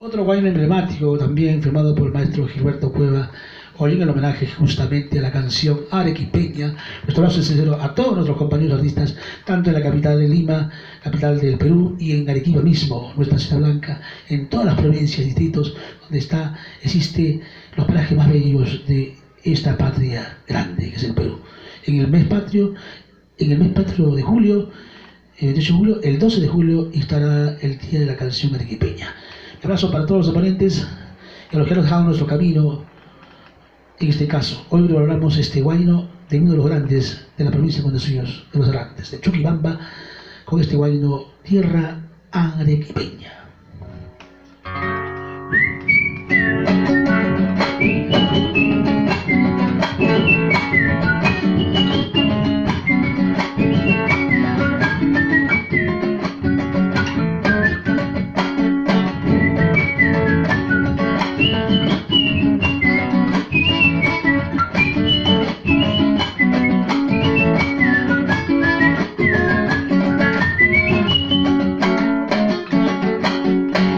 Otro guayno emblemático, también firmado por el maestro Gilberto Cueva, hoy en el homenaje justamente a la canción arequipeña. Nuestro abrazo sincero a todos nuestros compañeros artistas, tanto en la capital de Lima, capital del Perú, y en Arequipa mismo, nuestra ciudad blanca, en todas las provincias y distritos donde existe los parajes más bellos de esta patria grande que es el Perú. En el mes patrio de julio, el 28 de julio, el 12 de julio estará el Día de la Canción Arequipeña. Un abrazo para todos los oponentes y a los que han dejado nuestro camino. En este caso, hoy valoramos este guayno de uno de los grandes de la provincia de Montesinos, de los grandes, de Chuquibamba, con este guayno Tierra Arequipeña.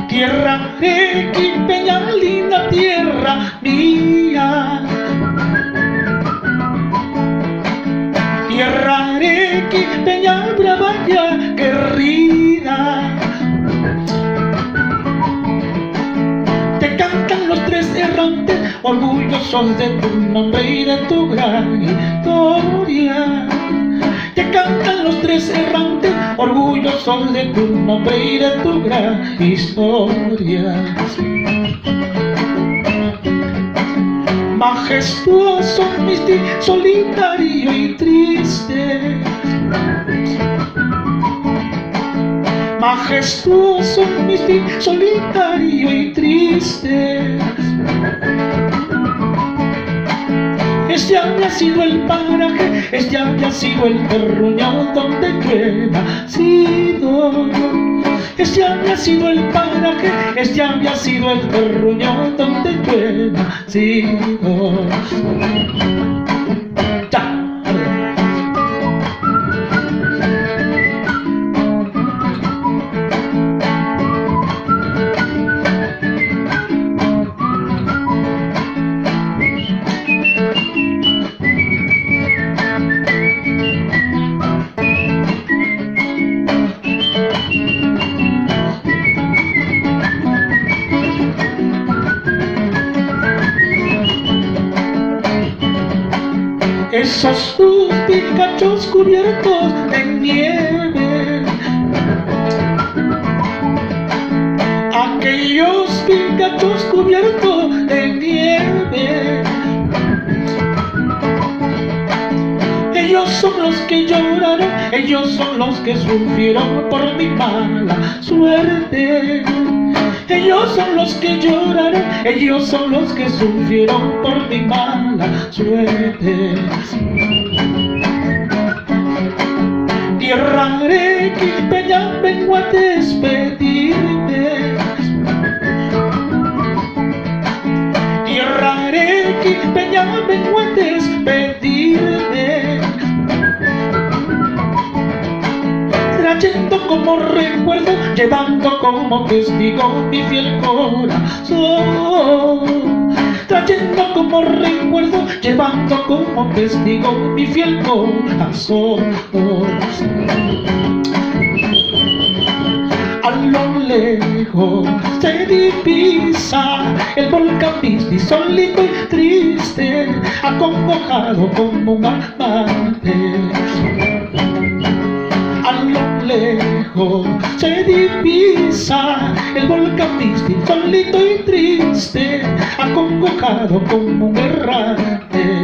Tierra arequipeña, linda tierra mía. Tierra arequipeña, brava y aguerrida. Te cantan los tres errantes, orgullosos de tu nombre y de tu gran historia. Te cantan los tres errantes, orgullosos de tu nombre y de tu gran historia. Majestuoso, místico, solitario y triste. Majestuoso, místico, solitario y triste. Este había sido el paraje, este había sido el terruño donde yo he nacido. Este había sido el paraje, este había sido el terruño donde yo he nacido. Esos tus picachos cubiertos de nieve, aquellos picachos cubiertos de nieve, ellos son los que lloraron, ellos son los que sufrieron por mi mala suerte. Ellos son los que lloraron, ellos son los que sufrieron por mi mala suerte. Tierra arequipeña, vengo a despedirme. Tierra arequipeña, vengo a despedirme. Trayendo como recuerdo, llevando como testigo mi fiel corazón. Trayendo como recuerdo, llevando como testigo mi fiel corazón. A lo lejos se divisa el volcán Misti, solito y triste, acongojado como un amante. A lo lejos se divisa el volcán Misti, solito y triste, acongojado como un errante.